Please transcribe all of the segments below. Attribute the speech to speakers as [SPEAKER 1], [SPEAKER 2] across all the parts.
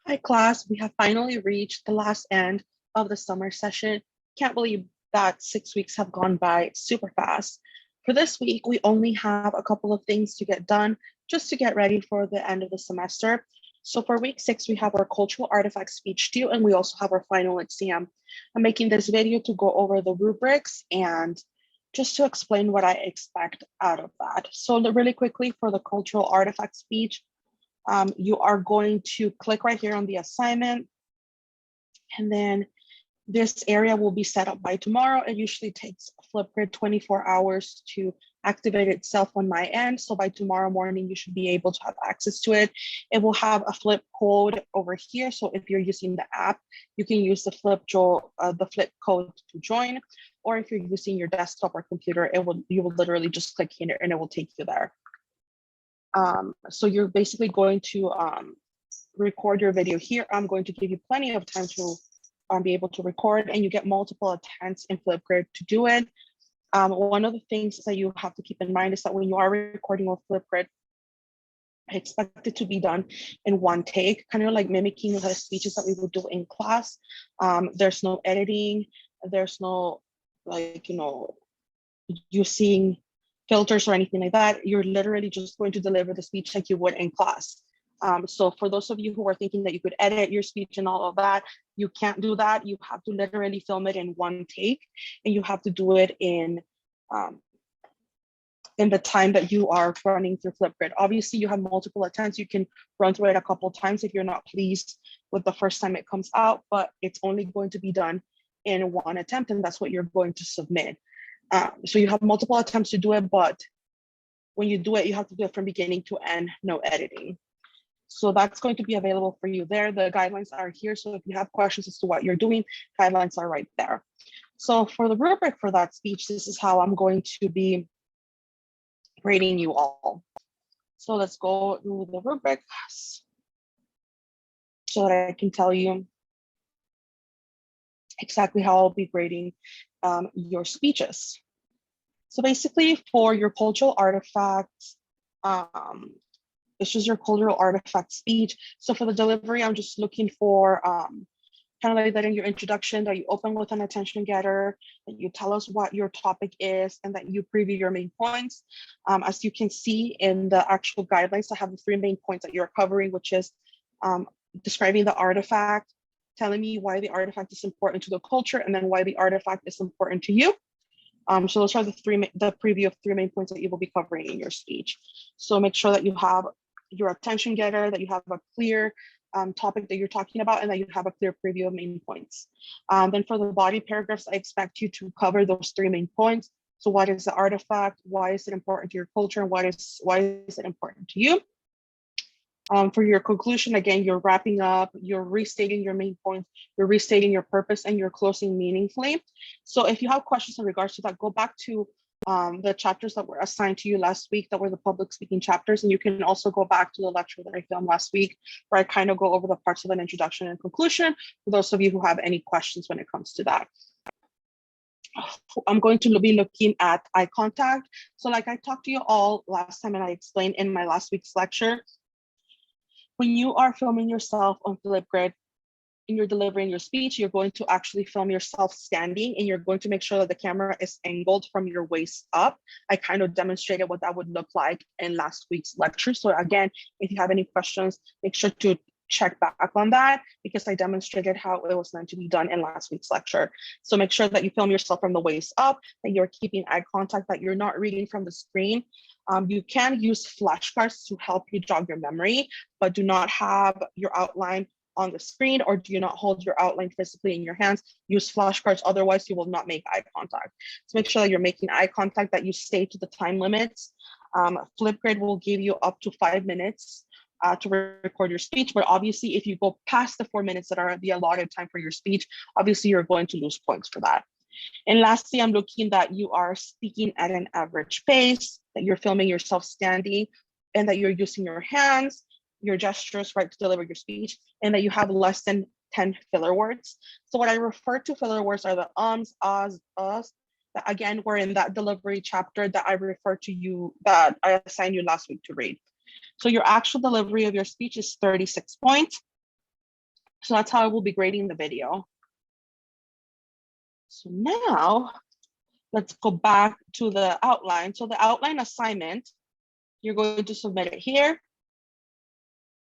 [SPEAKER 1] Hi class, we have finally reached the last end of the summer session. Can't believe that 6 weeks have gone by super fast. For this week, we only have a couple of things to get done just to get ready for the end of the semester. So for week 6, we have our cultural artifact speech due, and we also have our final exam. I'm making this video to go over the rubrics and just to explain what I expect out of that. So really quickly for the cultural artifact speech, you are going to click right here on the assignment, and then this area will be set up by tomorrow. It usually takes Flipgrid 24 hours to activate itself on my end. So by tomorrow morning, you should be able to have access to it. It will have a flip code over here. So if you're using the app, you can use the flip code to join. Or if you're using your desktop or computer, you will literally just click here and it will take you there. So you're basically going to record your video here. I'm going to give you plenty of time to be able to record, and you get multiple attempts in Flipgrid to do it. One of the things that you have to keep in mind is that when you are recording with Flipgrid, I expect it to be done in one take, kind of like mimicking the speeches that we would do in class. There's no editing, there's no using filters or anything like that. You're literally just going to deliver the speech like you would in class. So for those of you who are thinking that you could edit your speech and all of that, you can't do that. You have to literally film it in one take, and you have to do it in the time that you are running through Flipgrid. Obviously, you have multiple attempts. You can run through it a couple of times if you're not pleased with the first time it comes out, but it's only going to be done in one attempt, and that's what you're going to submit. So you have multiple attempts to do it, but when you do it, you have to do it from beginning to end, no editing. So that's going to be available for you there. The guidelines are here. So if you have questions as to what you're doing, guidelines are right there. So for the rubric for that speech, this is how I'm going to be grading you all. So let's go through the rubric so that I can tell you exactly how I'll be grading your speeches. So basically for your cultural artifacts, it's just your cultural artifact speech. So for the delivery, I'm just looking for kind of like that in your introduction, that you open with an attention getter, that you tell us what your topic is, and that you preview your main points. As you can see in the actual guidelines, I have the 3 main points that you're covering, which is describing the artifact, telling me why the artifact is important to the culture, and then why the artifact is important to you. So those are the preview of 3 main points that you will be covering in your speech. So make sure that you have your attention getter, that you have a clear topic that you're talking about, and that you have a clear preview of main points. Then for the body paragraphs, I expect you to cover those 3 main points. So what is the artifact? Why is it important to your culture? And why is it important to you? For your conclusion, again, you're wrapping up, you're restating your main points, you're restating your purpose, and you're closing meaningfully. So if you have questions in regards to that, go back to the chapters that were assigned to you last week that were the public speaking chapters. And you can also go back to the lecture that I filmed last week, where I kind of go over the parts of an introduction and conclusion for those of you who have any questions when it comes to that. I'm going to be looking at eye contact. So like I talked to you all last time and I explained in my last week's lecture, when you are filming yourself on Flipgrid and you're delivering your speech, you're going to actually film yourself standing, and you're going to make sure that the camera is angled from your waist up. I kind of demonstrated what that would look like in last week's lecture. So again, if you have any questions, make sure to check back on that, because I demonstrated how it was meant to be done in last week's lecture. So make sure that you film yourself from the waist up, that you're keeping eye contact, that you're not reading from the screen. You can use flashcards to help you jog your memory, but do not have your outline on the screen, or do not hold your outline physically in your hands. Use flashcards, otherwise you will not make eye contact. So make sure that you're making eye contact, that you stay to the time limits. Flipgrid will give you up to 5 minutes to record your speech, but obviously if you go past the 4 minutes that are the allotted time for your speech, obviously you're going to lose points for that. And lastly, I'm looking that you are speaking at an average pace, that you're filming yourself standing, and that you're using your hands, your gestures, right, to deliver your speech, and that you have less than 10 filler words. So what I refer to filler words are the ums, ahs, us, that again, were in that delivery chapter that I referred to you, that I assigned you last week to read. So your actual delivery of your speech is 36 points. So that's how I will be grading the video. So now let's go back to the outline. So the outline assignment, you're going to submit it here.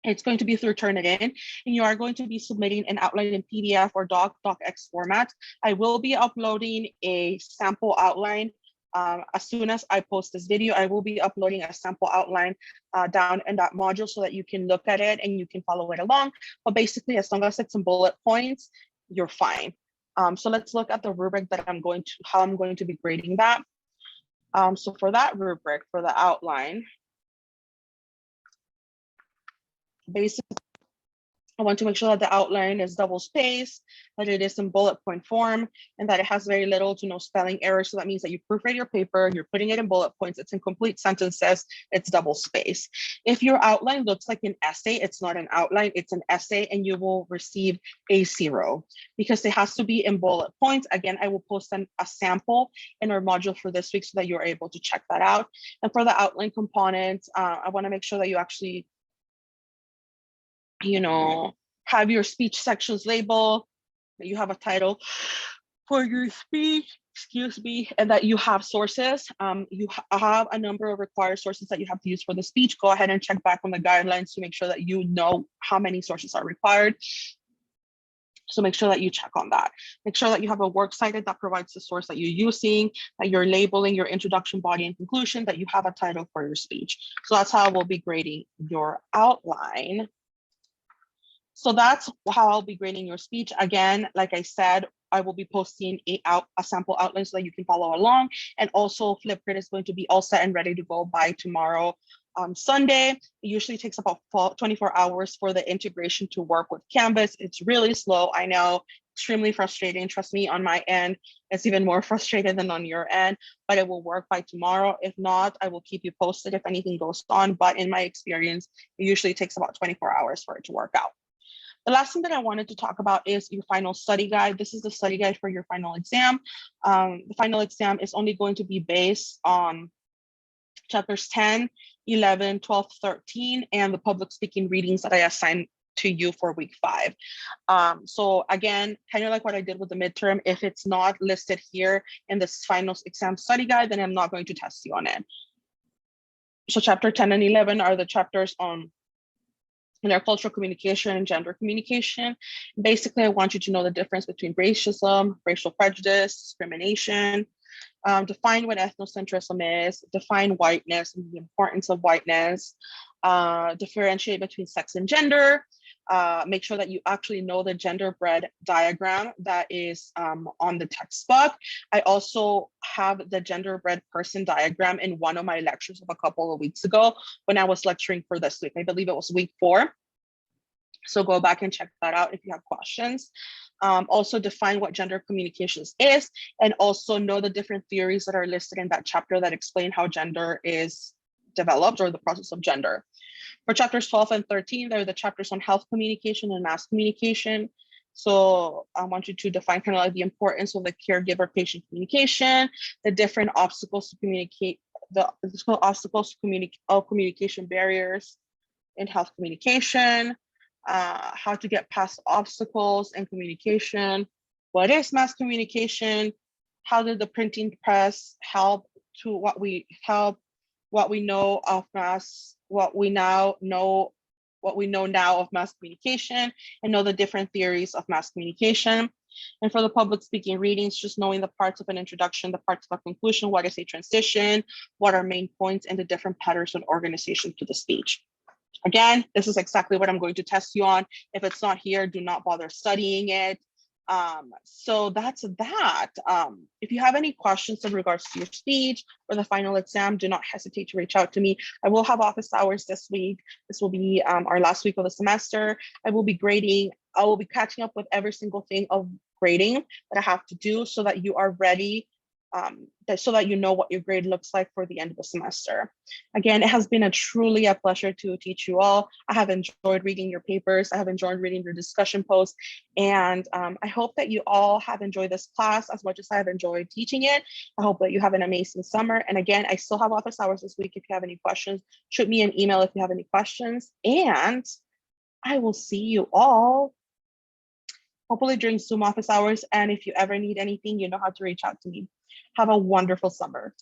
[SPEAKER 1] It's going to be through Turnitin, and you are going to be submitting an outline in PDF or docx format. I will be uploading a sample outline. As soon as I post this video, I will be uploading a sample outline down in that module so that you can look at it and you can follow it along. But basically, as long as it's some bullet points, you're fine. So let's look at the rubric that how I'm going to be grading that. So for that rubric, for the outline, basically, I want to make sure that the outline is double spaced, that it is in bullet point form, and that it has very little to no spelling errors. So that means that you proofread your paper, you're putting it in bullet points, it's in complete sentences, it's double spaced. If your outline looks like an essay, it's not an outline, it's an essay, and you will receive a 0 because it has to be in bullet points. Again, I will post a sample in our module for this week so that you're able to check that out. And for the outline components, I want to make sure that you actually have your speech sections labeled, that you have a title for your speech, excuse me, and that you have sources. You have a number of required sources that you have to use for the speech. Go ahead and check back on the guidelines to make sure that you know how many sources are required. So make sure that you check on that. Make sure that you have a works cited that provides the source that you're using, that you're labeling your introduction, body, and conclusion, that you have a title for your speech. So that's how we'll be grading your outline. So that's how I'll be grading your speech. Again, like I said, I will be posting a sample outline so that you can follow along. And also Flipgrid is going to be all set and ready to go by tomorrow, Sunday. It usually takes about 24 hours for the integration to work with Canvas. It's really slow, I know, extremely frustrating. Trust me, on my end, it's even more frustrated than on your end, but it will work by tomorrow. If not, I will keep you posted if anything goes on. But in my experience, it usually takes about 24 hours for it to work out. The last thing that I wanted to talk about is your final study guide. This is the study guide for your final exam. The final exam is only going to be based on chapters 10, 11, 12, 13, and the public speaking readings that I assigned to you for week 5. So again, kind of like what I did with the midterm, if it's not listed here in this final exam study guide, then I'm not going to test you on it. So chapter 10 and 11 are the chapters on intercultural communication and gender communication. Basically, I want you to know the difference between racism, racial prejudice, discrimination, define what ethnocentrism is, define whiteness and the importance of whiteness, differentiate between sex and gender, make sure that you actually know the genderbread diagram that is on the textbook. I also have the genderbread person diagram in one of my lectures of a couple of weeks ago when I was lecturing for this week. I believe it was week 4. So go back and check that out if you have questions. Also define what gender communications is, and also know the different theories that are listed in that chapter that explain how gender is developed or the process of gender. For chapters 12 and 13, they're the chapters on health communication and mass communication. So I want you to define kind of like the importance of the caregiver-patient communication, the different obstacles to communicate, the obstacles to communication barriers in health communication, how to get past obstacles in communication, what is mass communication, how did the printing press help to what we know of mass, what we now know now of mass communication, and know the different theories of mass communication. And for the public speaking readings, just knowing the parts of an introduction, the parts of a conclusion, what is a transition, what are main points, and the different patterns and organization to the speech. Again, this is exactly what I'm going to test you on. If it's not here, do not bother studying it. So that's that. If you have any questions in regards to your speech or the final exam, do not hesitate to reach out to me. I will have office hours this week. This will be our last week of the semester. I will be grading. I will be catching up with every single thing of grading that I have to do so that you are ready, so that you know what your grade looks like for the end of the semester. Again, it has been truly a pleasure to teach you all. I have enjoyed reading your papers. I have enjoyed reading your discussion posts. And I hope that you all have enjoyed this class as much as I have enjoyed teaching it. I hope that you have an amazing summer. And again, I still have office hours this week. If you have any questions, shoot me an email if you have any questions. And I will see you all hopefully during Zoom office hours. And if you ever need anything, you know how to reach out to me. Have a wonderful summer.